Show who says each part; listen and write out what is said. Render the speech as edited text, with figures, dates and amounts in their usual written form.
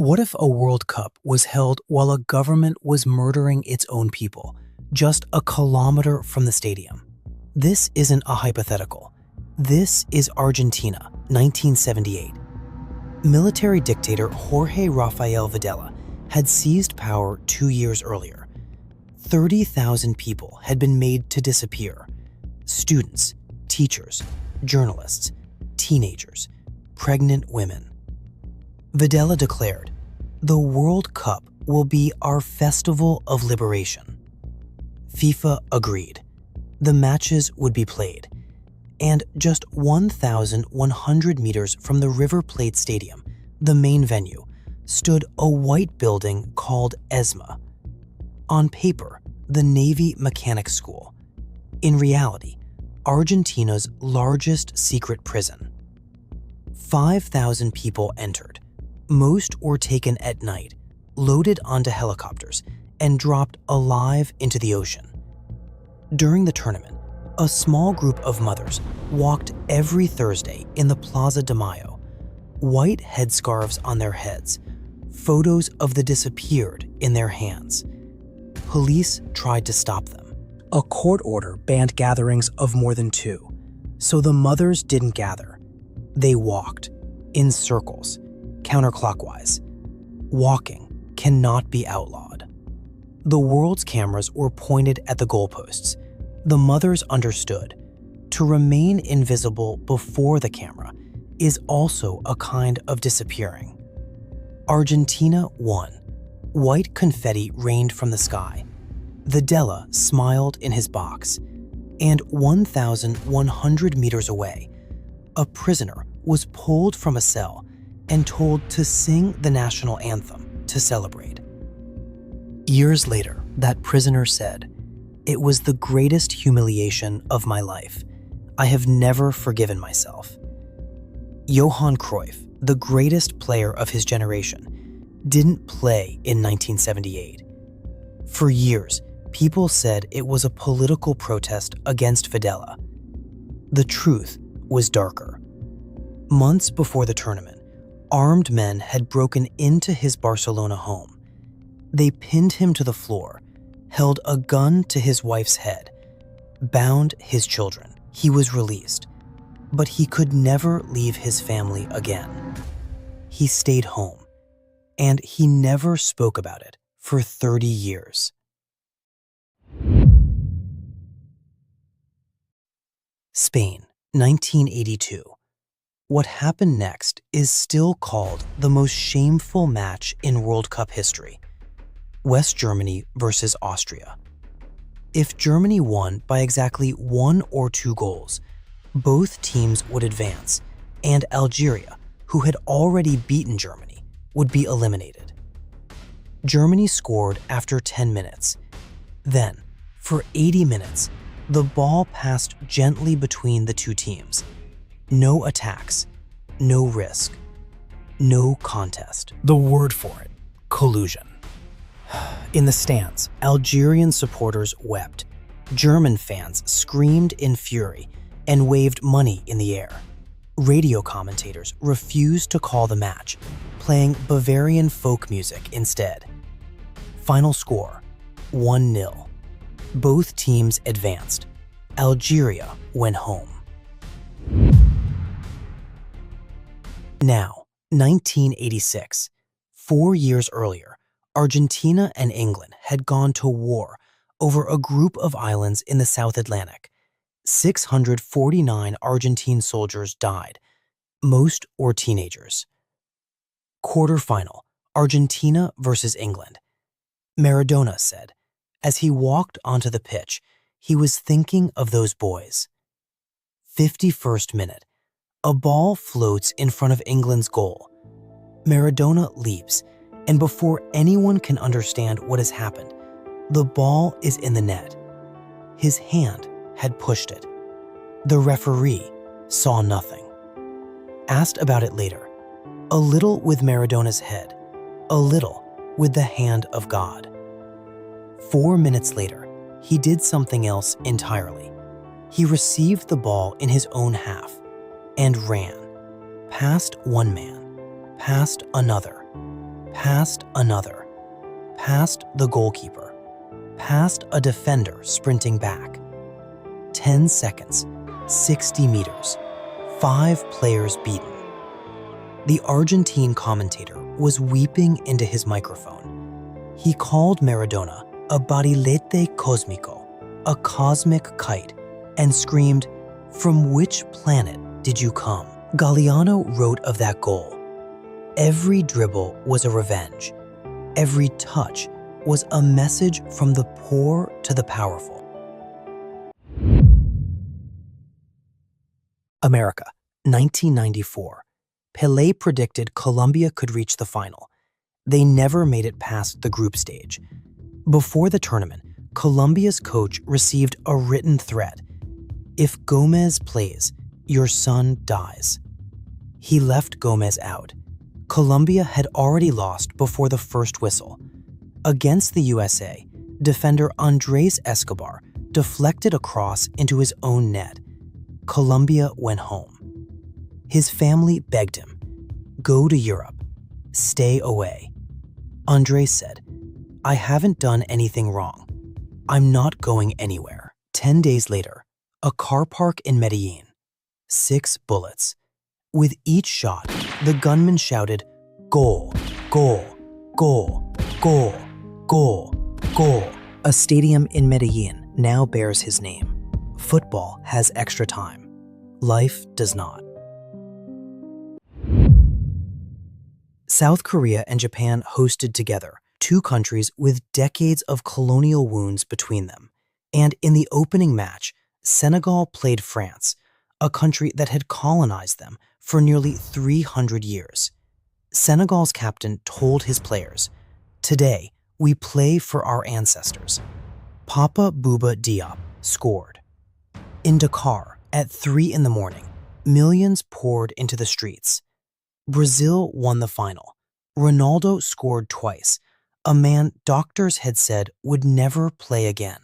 Speaker 1: What if a World Cup was held while a government was murdering its own people, just a kilometer from the stadium? This isn't a hypothetical. This is Argentina, 1978. Military dictator Jorge Rafael Videla had seized power 2 years earlier. 30,000 people had been made to disappear. Students, teachers, journalists, teenagers, pregnant women. Videla declared, "The World Cup will be our festival of liberation." FIFA agreed. The matches would be played. And just 1,100 meters from the River Plate Stadium, the main venue, stood a white building called ESMA. On paper, the Navy Mechanics School. In reality, Argentina's largest secret prison. 5,000 people entered. Most were taken at night, loaded onto helicopters, and dropped alive into the ocean. During the tournament, a small group of mothers walked every Thursday in the Plaza de Mayo, white headscarves on their heads, photos of the disappeared in their hands. Police tried to stop them. A court order banned gatherings of more than 2, so the mothers didn't gather. They walked, in circles, counterclockwise. Walking cannot be outlawed. The world's cameras were pointed at the goalposts. The mothers understood. To remain invisible before the camera is also a kind of disappearing. Argentina won. White confetti rained from the sky. Videla smiled in his box. And 1,100 meters away, a prisoner was pulled from a cell and told to sing the national anthem to celebrate. Years later, that prisoner said, "It was the greatest humiliation of my life. I have never forgiven myself." Johan Cruyff, the greatest player of his generation, didn't play in 1978. For years, people said it was a political protest against Videla. The truth was darker. Months before the tournament, armed men had broken into his Barcelona home. They pinned him to the floor, held a gun to his wife's head, bound his children. He was released, but he could never leave his family again. He stayed home, and he never spoke about it for 30 years. Spain, 1982. What happened next is still called the most shameful match in World Cup history. West Germany versus Austria. If Germany won by exactly 1 or 2 goals, both teams would advance, and Algeria, who had already beaten Germany, would be eliminated. Germany scored after 10 minutes. Then, for 80 minutes, the ball passed gently between the two teams. No attacks, no risk, no contest. The word for it, collusion. In the stands, Algerian supporters wept. German fans screamed in fury and waved money in the air. Radio commentators refused to call the match, playing Bavarian folk music instead. Final score, 1-0. Both teams advanced. Algeria went home. Now, 1986. 4 years earlier, Argentina and England had gone to war over a group of islands in the South Atlantic. 649 Argentine soldiers died. Most were teenagers. Quarterfinal, Argentina versus England. Maradona said, as he walked onto the pitch, he was thinking of those boys. 51st minute. A ball floats in front of England's goal. Maradona leaps, and before anyone can understand what has happened, the ball is in the net. His hand had pushed it. The referee saw nothing. Asked about it later, a little with Maradona's head, a little with the hand of God. 4 minutes later, he did something else entirely. He received the ball in his own half and ran, past one man, past another, past another, past the goalkeeper, past a defender sprinting back. 10 seconds, 60 meters, 5 players beaten. The Argentine commentator was weeping into his microphone. He called Maradona a barilete cósmico, a cosmic kite, and screamed, "From which planet did you come?" Galliano wrote of that goal, "Every dribble was a revenge. Every touch was a message from the poor to the powerful." America, 1994. Pelé predicted Colombia could reach the final. They never made it past the group stage. Before the tournament, Colombia's coach received a written threat. "If Gomez plays, your son dies." He left Gomez out. Colombia had already lost before the first whistle. Against the USA, defender Andrés Escobar deflected a cross into his own net. Colombia went home. His family begged him, "Go to Europe. Stay away." Andrés said, "I haven't done anything wrong. I'm not going anywhere." 10 days later, a car park in Medellin. 6 bullets. With each shot, the gunman shouted, "Goal, goal, goal, goal, goal, goal." A stadium in Medellin now bears his name. Football has extra time. Life does not. South Korea and Japan hosted together, 2 countries with decades of colonial wounds between them. And in the opening match, Senegal played France, a country that had colonized them for nearly 300 years. Senegal's captain told his players, "Today, we play for our ancestors." Papa Bouba Diop scored. In Dakar, at 3 in the morning, millions poured into the streets. Brazil won the final. Ronaldo scored twice, a man doctors had said would never play again.